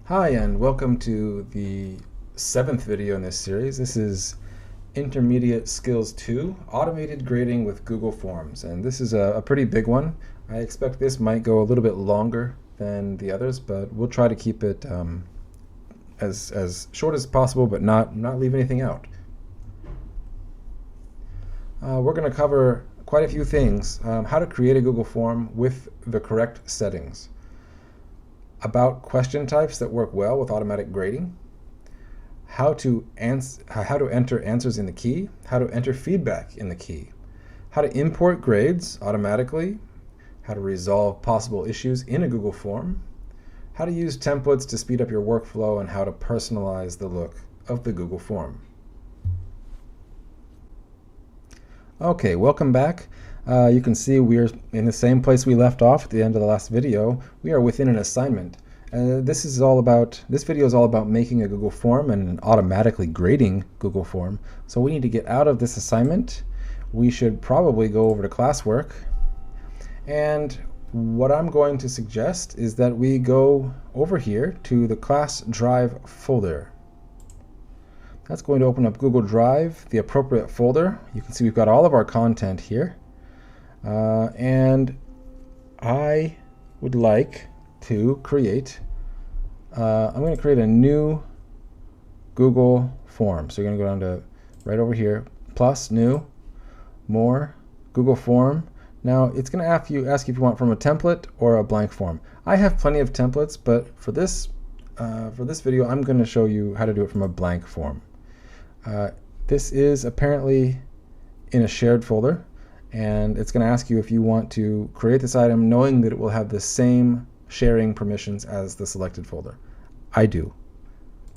Hi, and welcome to the seventh video in this series. This is Intermediate Skills 2, Automated Grading with Google Forms. And this is a pretty big one. I expect this might go a little bit longer than the others, but we'll try to keep it as short as possible, but not leave anything out. We're going to cover quite a few things. How to create a Google form with the correct settings. About question types that work well with automatic grading, how to enter answers in the key, how to enter feedback in the key, how to import grades automatically, how to resolve possible issues in a Google form, how to use templates to speed up your workflow, and how to personalize the look of the Google form. Okay, welcome back. You can see we're in the same place we left off at the end of the last video. We are within an assignment. This video is all about making a Google form and automatically grading Google form. So we need to get out of this assignment. We should probably go over to classwork. And what I'm going to suggest is that we go over here to the class drive folder. That's going to open up Google Drive, the appropriate folder. You can see we've got all of our content here. And I would like to create, I'm going to create a new Google form. So you're going to go down to right over here, plus, new, more, Google form. Now it's going to ask you if you want from a template or a blank form. I have plenty of templates, but for this video, I'm going to show you how to do it from a blank form. This is apparently in a shared folder, and it's going to ask you if you want to create this item knowing that it will have the same sharing permissions as the selected folder. I do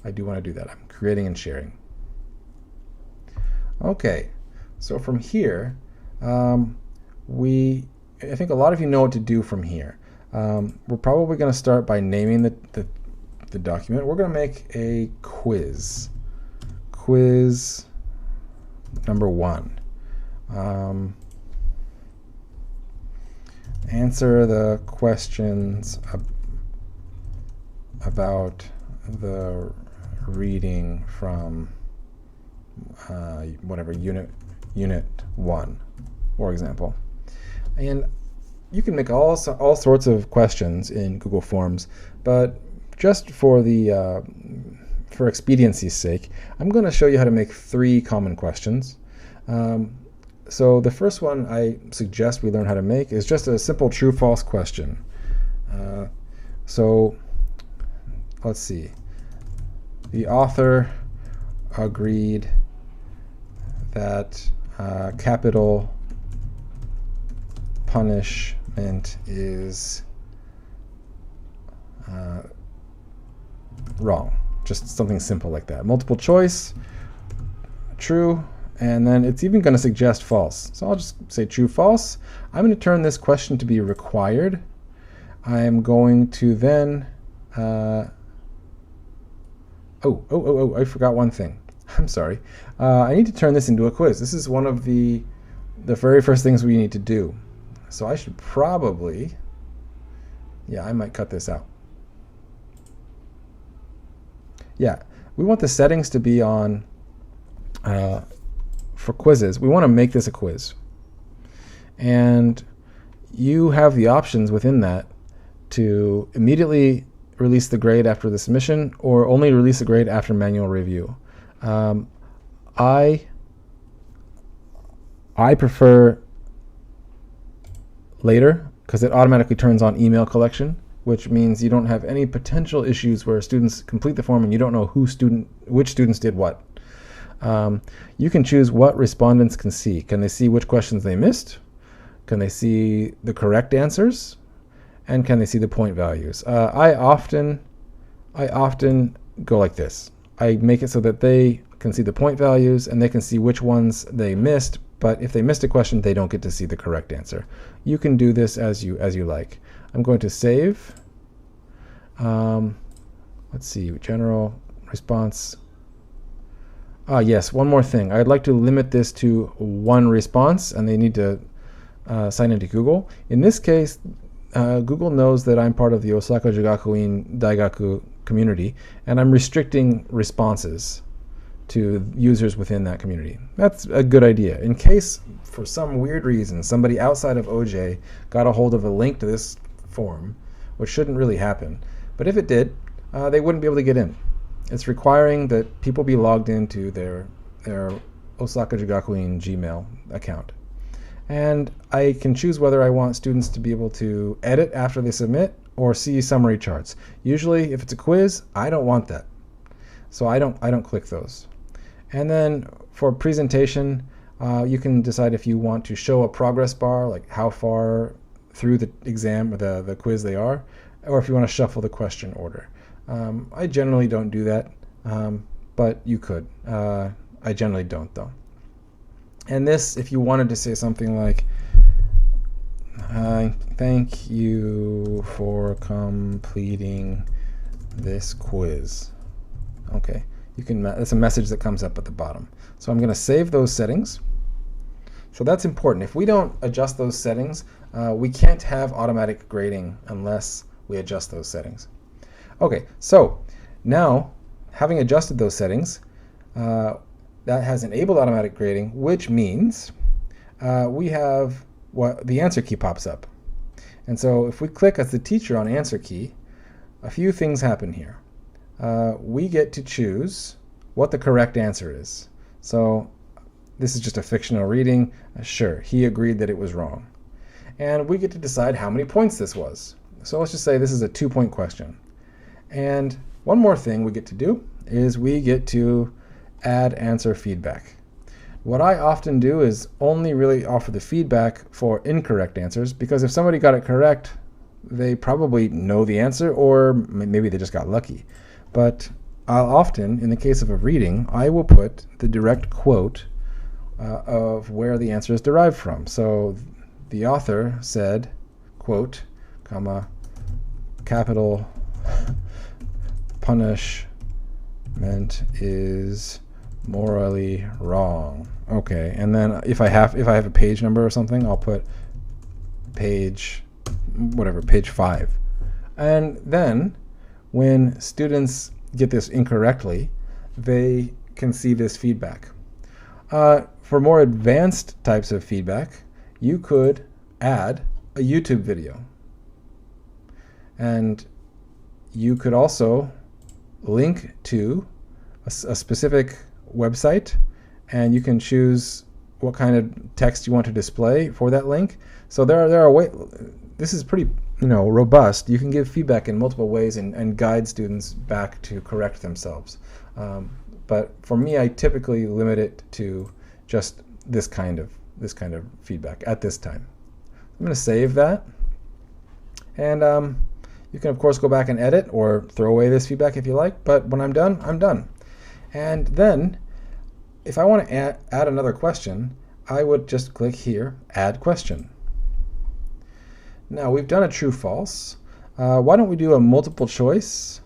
want to do that. I'm creating and sharing. Okay, so from here, I think a lot of you know what to do from here. We're probably going to start by naming the document. We're going to make a quiz. Quiz number 1. Answer the questions about the reading from whatever unit 1, for example. And you can make all sorts of questions in Google Forms, but just for expediency's sake, I'm going to show you how to make 3 common questions. So the first one I suggest we learn how to make is just a simple true-false question. So let's see. The author agreed that capital punishment is wrong. Just something simple like that. Multiple choice, true, and then it's even going to suggest false. So I'll just say true, false. I'm going to turn this question to be required. I'm going to then, I forgot one thing. I'm sorry. I need to turn this into a quiz. This is one of the very first things we need to do. So I should probably, I might cut this out. Yeah, we want the settings to be on, for quizzes, we want to make this a quiz. And you have the options within that to immediately release the grade after the submission or only release the grade after manual review. I prefer later because it automatically turns on email collection, which means you don't have any potential issues where students complete the form and you don't know which students did what. You can choose what respondents can see. Can they see which questions they missed? Can they see the correct answers? And can they see the point values? I often go like this. I make it so that they can see the point values and they can see which ones they missed, but if they missed a question, they don't get to see the correct answer. You can do this as you like. I'm going to save. Let's see, general response. Yes, one more thing. I'd like to limit this to 1 response, and they need to sign into Google. In this case, Google knows that I'm part of the Osaka Jigakuin Daigaku community, and I'm restricting responses to users within that community. That's a good idea. In case, for some weird reason, somebody outside of OJ got a hold of a link to this forum, which shouldn't really happen, but if it did, they wouldn't be able to get in. It's requiring that people be logged into their Osaka Jigakuin Gmail account. And I can choose whether I want students to be able to edit after they submit or see summary charts. Usually, if it's a quiz, I don't want that, so I don't click those. And then for presentation, you can decide if you want to show a progress bar, like how far through the exam or the quiz they are, or if you want to shuffle the question order. I generally don't do that, but you could. I generally don't, though. And this, if you wanted to say something like, thank you for completing this quiz. Okay, you can. That's a message that comes up at the bottom. So I'm going to save those settings. So that's important. If we don't adjust those settings, we can't have automatic grading unless we adjust those settings. Okay, so now having adjusted those settings, that has enabled automatic grading, which means we have what the answer key pops up. And so if we click as the teacher on answer key, a few things happen here. We get to choose what the correct answer is. So this is just a fictional reading. Sure, he agreed that it was wrong. And we get to decide how many points this was. So let's just say this is a 2-point question. And one more thing we get to do is we get to add answer feedback. What I often do is only really offer the feedback for incorrect answers, because if somebody got it correct, they probably know the answer, or maybe they just got lucky. But I'll often, in the case of a reading, I will put the direct quote of where the answer is derived from. So the author said, quote, comma, capital punishment is morally wrong. Okay, and then if I have a page number or something, I'll put page 5. And then when students get this incorrectly, they can see this feedback. For more advanced types of feedback, you could add a YouTube video. And you could also link to a specific website, and you can choose what kind of text you want to display for that link. So there are ways. This is pretty robust. You can give feedback in multiple ways and guide students back to correct themselves. But for me, I typically limit it to just this kind of feedback at this time. I'm going to save that, and you can of course go back and edit or throw away this feedback if you like. But when I'm done, I'm done. And then, if I want to add another question, I would just click here, Add Question. Now, we've done a true-false. Why don't we do a multiple choice?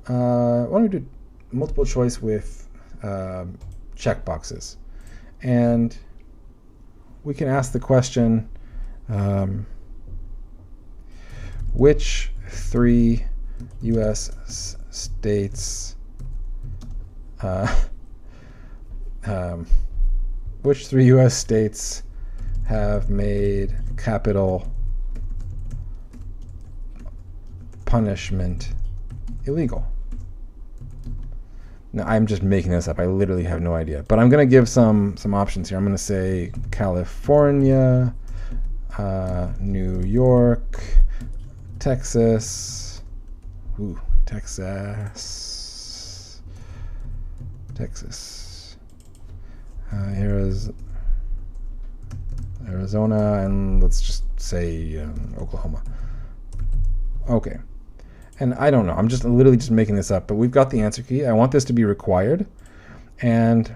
Why don't we do multiple choice with checkboxes? And we can ask the question, which 3 U.S. states which 3 U.S. states have made capital punishment illegal? Now, I'm just making this up. I literally have no idea. But I'm going to give some options here. I'm going to say California, New York, Texas. Ooh, Texas. Arizona, and let's just say Oklahoma. Okay. And I don't know. I'm just literally just making this up. But we've got the answer key. I want this to be required. And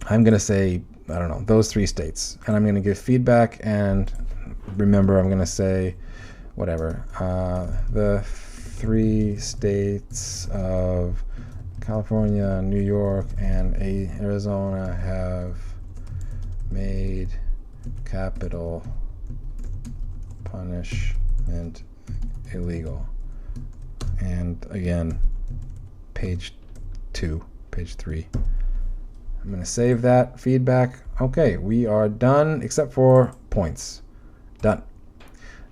I'm going to say, I don't know, those 3 states. And I'm going to give feedback. And remember, I'm going to say, whatever, the 3 states of California, New York, and Arizona have made capital punishment illegal. and again, page 2, page 3. I'm going to save that feedback. Okay, we are done except for points. Done.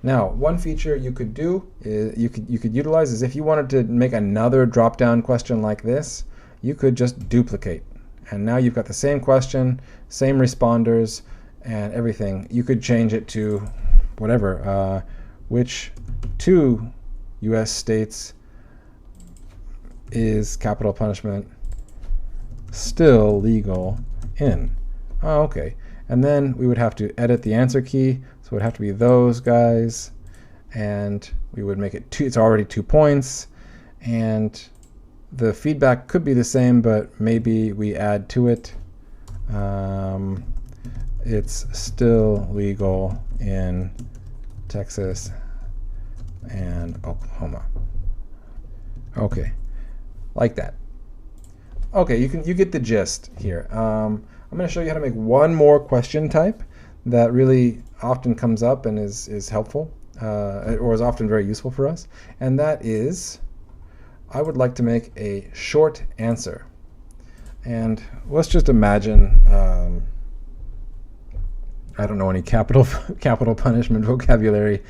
Now, one feature you could do is you could utilize is if you wanted to make another drop-down question like this, you could just duplicate. And now you've got the same question, same responders, and everything. You could change it to whatever. Which 2 U.S. states is capital punishment still legal in? Oh, okay. And then we would have to edit the answer key. So it would have to be those guys. And we would make it 2. It's already 2 points. And the feedback could be the same, but maybe we add to it. It's still legal in Texas and Oklahoma. Okay, like that. Okay, you get the gist here. I'm going to show you how to make one more question type that really often comes up and is helpful, or is often very useful for us, and that is, I would like to make a short answer. And let's just imagine, I don't know any capital punishment vocabulary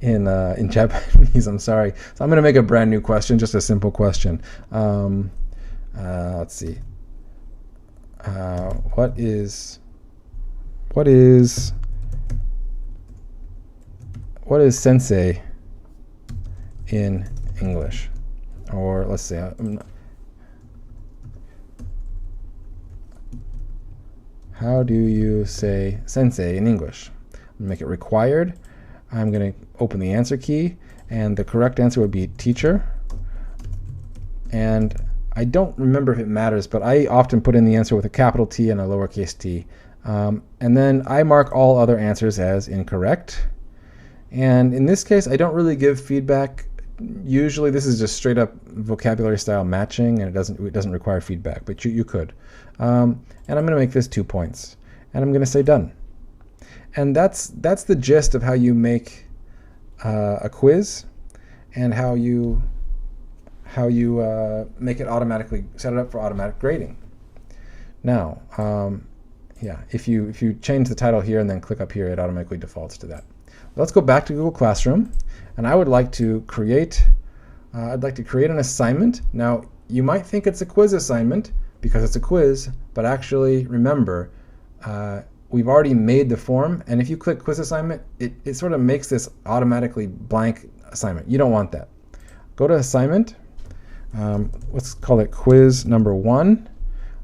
in Japanese. I'm sorry. So I'm going to make a brand new question, just a simple question. Let's see. What is sensei in English? Or let's say, how do you say sensei in English? I'm going to make it required. I'm going to open the answer key, and the correct answer would be teacher. And I don't remember if it matters, but I often put in the answer with a capital T and a lowercase t. And then I mark all other answers as incorrect. And in this case, I don't really give feedback. Usually this is just straight up vocabulary style matching, and it doesn't require feedback, but you could. And I'm going to make this 2 points, and I'm going to say done. And that's the gist of how you make a quiz, and how you make it automatically set it up for automatic grading. Now, yeah, if you change the title here and then click up here, it automatically defaults to that. Let's go back to Google Classroom, and I would like to create an assignment. Now, you might think it's a quiz assignment because it's a quiz, but actually remember, we've already made the form, and if you click quiz assignment, it sort of makes this automatically blank assignment. You don't want that. Go to assignment. Let's call it quiz number 1.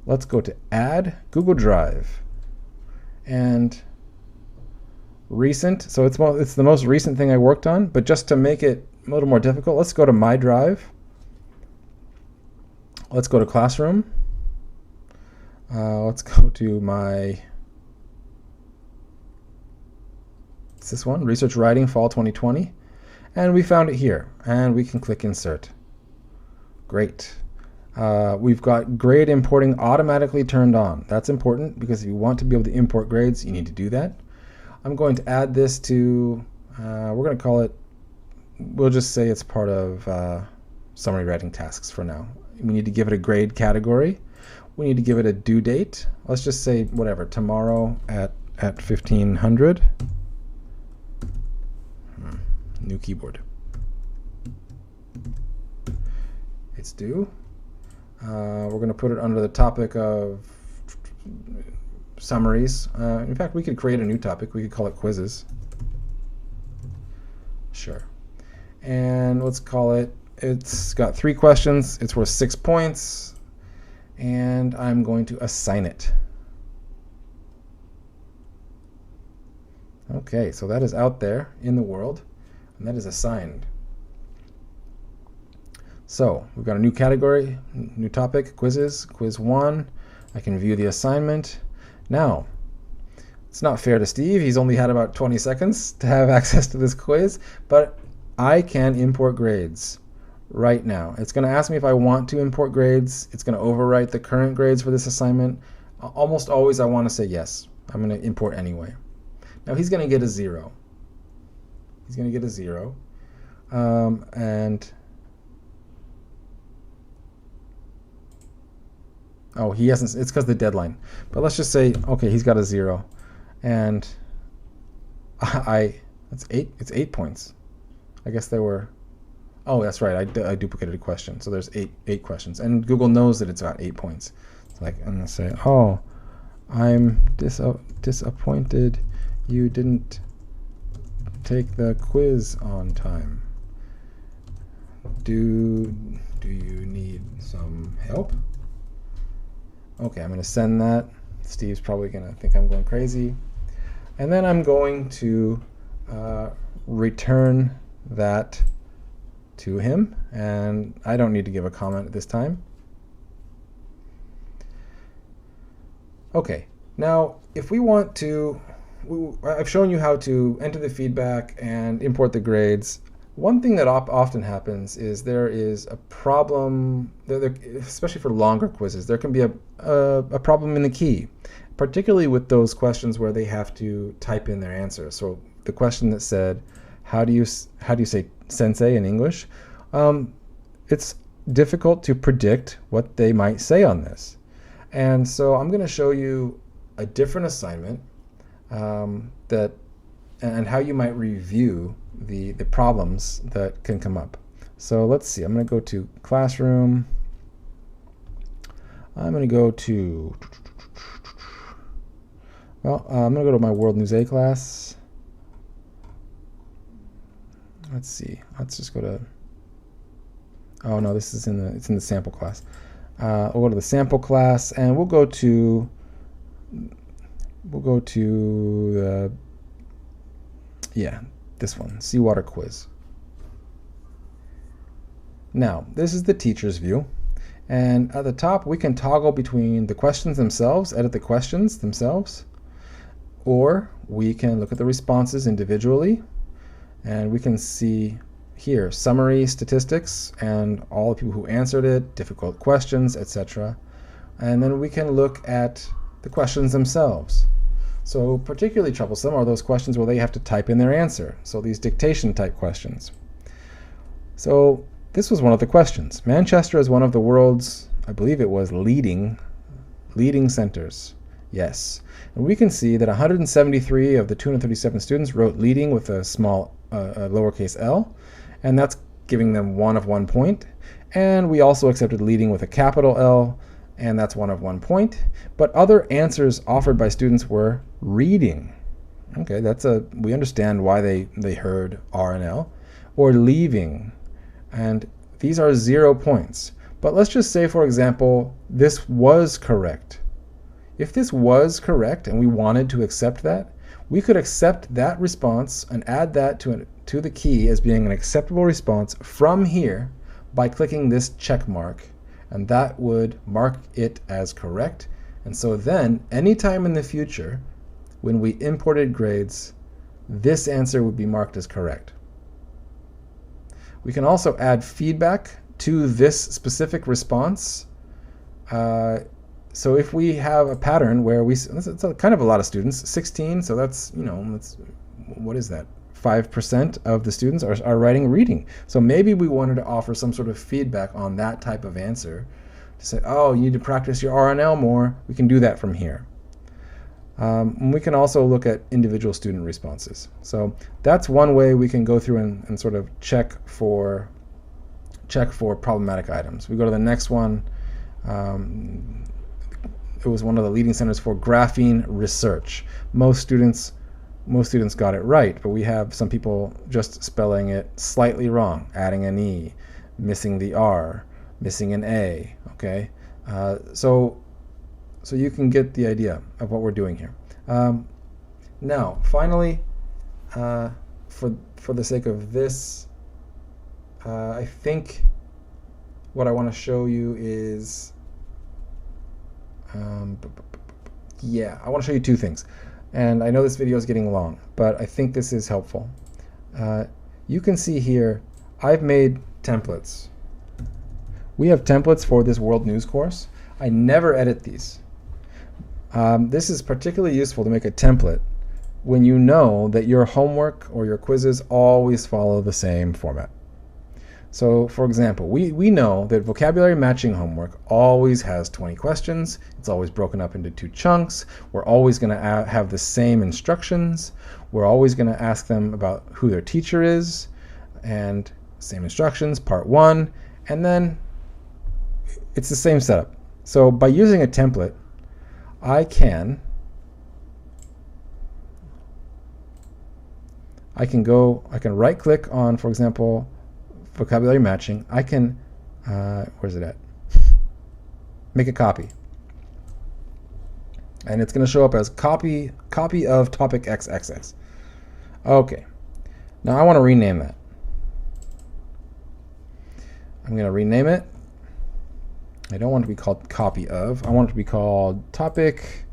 Let's go to add Google Drive, and recent. So it's the most recent thing I worked on, but just to make it a little more difficult, let's go to My Drive. Let's go to Classroom. Let's go to it's this one, Research Writing Fall 2020, and we found it here, and we can click Insert. Great. We've got grade importing automatically turned on. That's important because if you want to be able to import grades, you need to do that. I'm going to add this to, we're going to call it, we'll just say it's part of summary writing tasks for now. We need to give it a grade category. We need to give it a due date. Let's just say whatever, tomorrow at 1500. New keyboard. It's due. We're going to put it under the topic of summaries. In fact, we could create a new topic. We could call it quizzes. Sure. And let's call it, it's got 3 questions. It's worth 6 points. And I'm going to assign it. Okay, so that is out there in the world, and that is assigned. So we've got a new category, new topic, quizzes, quiz 1. I can view the assignment. Now, it's not fair to Steve. He's only had about 20 seconds to have access to this quiz, but I can import grades right now. It's going to ask me if I want to import grades. It's going to overwrite the current grades for this assignment. Almost always I want to say yes. I'm going to import anyway. Now he's going to get a 0. He's going to get a 0. And Oh, he hasn't. It's because of the deadline. But let's just say, okay, he's got a 0, and it's 8. It's 8 points. I guess there were. Oh, that's right. I duplicated a question, so there's eight questions, and Google knows that it's about 8 points. It's like I'm gonna say, oh, I'm disappointed you didn't take the quiz on time. Do you need some help? Okay, I'm going to send that. Steve's probably going to think I'm going crazy. And then I'm going to return that to him. And I don't need to give a comment at this time. Okay, now if we want to, I've shown you how to enter the feedback and import the grades. One thing that often happens is there is a problem, especially for longer quizzes, there can be a problem in the key, particularly with those questions where they have to type in their answer. So the question that said, how do you say sensei in English? It's difficult to predict what they might say on this. And so I'm going to show you a different assignment and how you might review the problems that can come up. So let's see. I'm going to go to Classroom. I'm going to go to, well, I'm going to go to my World News A class. Let's see. Let's just go to, oh no, this is it's in the sample class. We'll go to the sample class, and we'll go to the, this one, Seawater Quiz. Now, this is the teacher's view, and at the top we can toggle between the questions themselves, edit the questions themselves, or we can look at the responses individually, and we can see here summary statistics and all the people who answered it, difficult questions, etc. And then we can look at the questions themselves. So particularly troublesome are those questions where they have to type in their answer. So these dictation type questions. So this was one of the questions. Manchester is one of the world's, I believe it was, leading centers. Yes. And we can see that 173 of the 237 students wrote leading with a small lowercase l, and that's giving them 1 of 1 point. And we also accepted leading with a capital L, and that's 1 of 1 point. But other answers offered by students were reading. Okay, we understand why they heard R and L, or leaving, and these are 0 points. But let's just say, for example, this was correct. If this was correct and we wanted to accept that, we could accept that response and add that to the key as being an acceptable response from here by clicking this check mark, and that would mark it as correct. And so then, anytime in the future, when we imported grades, this answer would be marked as correct. We can also add feedback to this specific response. So if we have a pattern where it's kind of a lot of students, 16, so that's, what is that? 5% of the students are writing reading. So maybe we wanted to offer some sort of feedback on that type of answer to say, oh, you need to practice your R and L more. We can do that from here. We can also look at individual student responses. So that's one way we can go through and sort of check for problematic items. We go to the next one. It was one of the leading centers for graphene research. Most students got it right, but we have some people just spelling it slightly wrong, adding an E, missing the R, missing an A. Okay, so you can get the idea of what we're doing here. Now, finally, for the sake of this, I think what I want to show you is, I want to show you two things. And I know this video is getting long, but I think this is helpful. You can see here, I've made templates. We have templates for this World News course. I never edit these. This is particularly useful to make a template when you know that your homework or your quizzes always follow the same format. So for example, we know that vocabulary matching homework always has 20 questions. It's always broken up into 2 chunks. We're always going to have the same instructions. We're always going to ask them about who their teacher is, and same instructions, part 1, and then it's the same setup. So by using a template, I can right click on, for example, vocabulary matching. I can, where's it at? Make a copy. And it's going to show up as copy of topic XXX. Okay. Now I want to rename that. I'm going to rename it. I don't want it to be called copy of. I want it to be called topic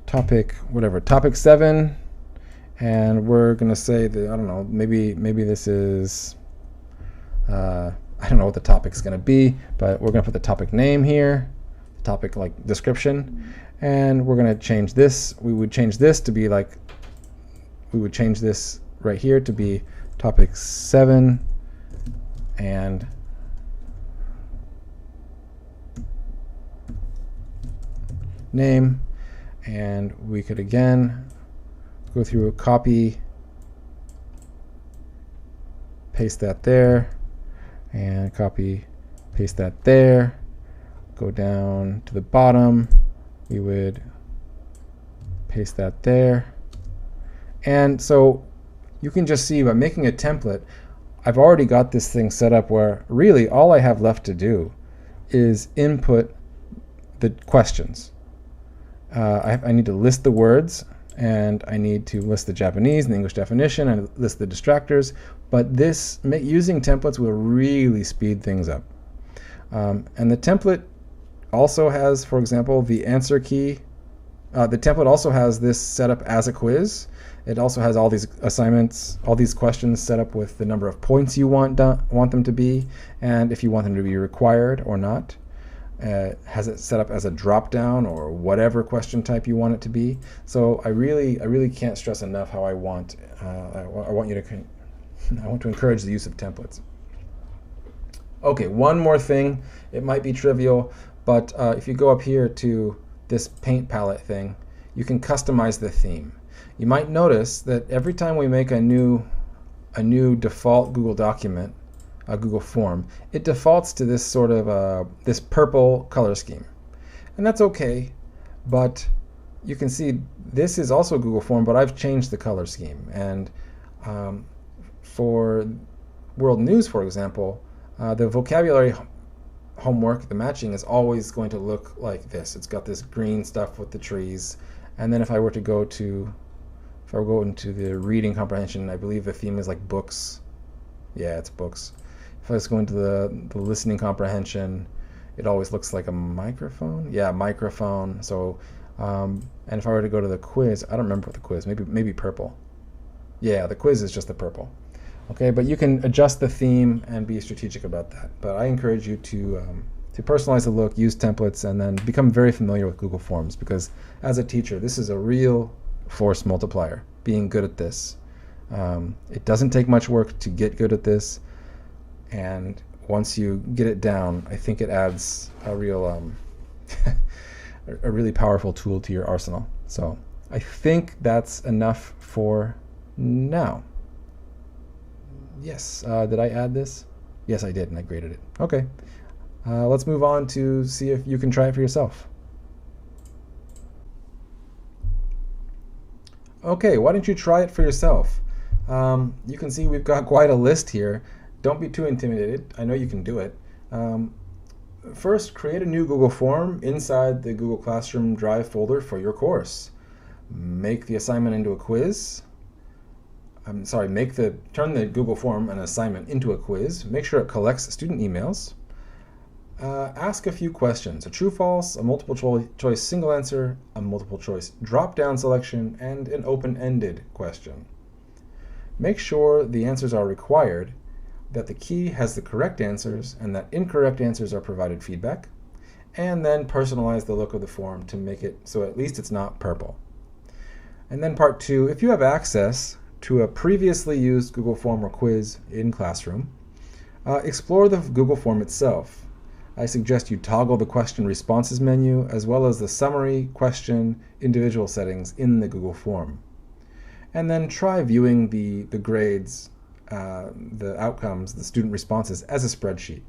7. And we're going to say that, I don't know, maybe this is, I don't know what the topic's going to be, but we're going to put the topic name here, topic like description, and we're going to change this. We would change this right here to be topic 7 and name, and we could again go through a copy, paste that there, and copy, paste that there, go down to the bottom, we would paste that there. And so you can just see by making a template, I've already got this thing set up where really all I have left to do is input the questions. I need to list the words, and I need to list the Japanese and the English definition, and list the distractors, but using templates will really speed things up. And the template also has, for example, the answer key. The template also has this set up as a quiz. It also has all these assignments, all these questions set up with the number of points you want them to be, and if you want them to be required or not. Has it set up as a drop-down or whatever question type you want it to be. So I really can't stress enough how I want to encourage the use of templates. Okay, one more thing. It might be trivial, but if you go up here to this paint palette thing, you can customize the theme. You might notice that every time we make a new default Google document, a Google form, it defaults to this sort of this purple color scheme, and that's okay. But you can see this is also a Google form, but I've changed the color scheme. And for World News, for example, the vocabulary homework, the matching, is always going to look like this. It's got this green stuff with the trees, and then if I were to go into the reading comprehension, I believe the theme is like books. Yeah, it's books. If I was going to the listening comprehension, it always looks like a microphone. Yeah, microphone. So, and if I were to go to the quiz, I don't remember what the quiz. Maybe purple. Yeah, the quiz is just the purple. Okay, but you can adjust the theme and be strategic about that. But I encourage you to personalize the look, use templates, and then become very familiar with Google Forms, because as a teacher, this is a real force multiplier. Being good at this. It doesn't take much work to get good at this. And once you get it down, I think it adds a real, a really powerful tool to your arsenal. So I think that's enough for now. Yes, did I add this? Yes, I did, and I graded it. Okay, let's move on to see if you can try it for yourself. Okay, why don't you try it for yourself? You can see we've got quite a list here. Don't be too intimidated. I know you can do it. First, create a new Google form inside the Google Classroom Drive folder for your course. Make the assignment into a quiz. Turn the Google form, an assignment, into a quiz. Make sure it collects student emails. Ask a few questions: a true/false, a multiple choice single answer, a multiple choice drop-down selection, and an open-ended question. Make sure the answers are required, that the key has the correct answers, and that incorrect answers are provided feedback, and then personalize the look of the form to make it so at least it's not purple. And then part 2, if you have access to a previously used Google form or quiz in Classroom, Explore the Google form itself. I suggest you toggle the question responses menu as well as the summary, question, individual settings in the Google form. And then try viewing the grades, the outcomes, the student responses as a spreadsheet.